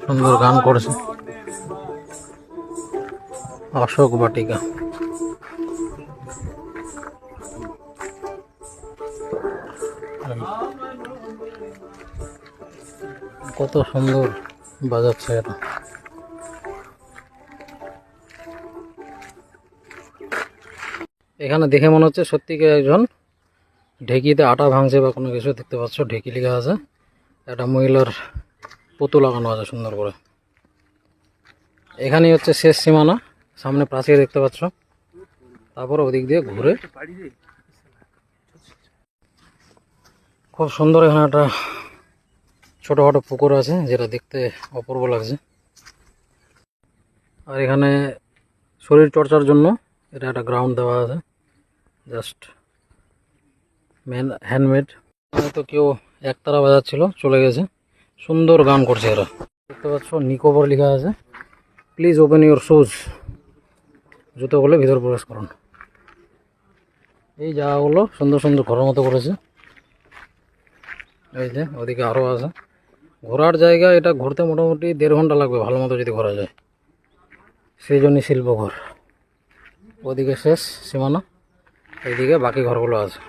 সুন্দর গান করেছে অশোক বাটিকা। কত সুন্দর বাজাচ্ছে এটা। এখানে দেখে মনে হচ্ছে সত্যিকে একজন ঢেকিতে আটা ভাঙছে বা কোনো কিছু। দেখতে পাচ্ছ ঢেকি লেখা আছে, একটা মহিলার পুতুল লাগানো আছে সুন্দর করে। এখানেই হচ্ছে শেষ সীমানা, সামনে প্রাচীর দেখতে পাচ্ছ, তারপর ওদিক দিয়ে ঘুরে খুব সুন্দর এখানে একটা ছোটোখাটো পুকুর আছে যেটা দেখতে অপূর্ব লাগছে। আর এখানে শরীর চর্চার জন্য এটা একটা গ্রাউন্ড দেওয়া আছে, জাস্ট হ্যান্ডমেড। তো কেউ একতারা বাজাচ্ছিল, চলে গেছে। সুন্দর গান করছে এরা, দেখতে পাচ্ছ নিকোবর লেখা আছে। প্লিজ ওপেন ইউর শুজ, জুতো বলে ভিতর প্রবেশ করুন। এই জায়গাগুলো সুন্দর সুন্দর ঘরের মতো করেছে। এই যে ওদিকে আরও আছে ঘোরার জায়গা। এটা ঘুরতে মোটামুটি 1.5 ঘন্টা লাগবে ভালো মতো যদি ঘোরা যায়। সেই জন্যই শিল্পঘর। ওদিকে শেষ সীমানা, এইদিকে বাকি ঘরগুলো আছে।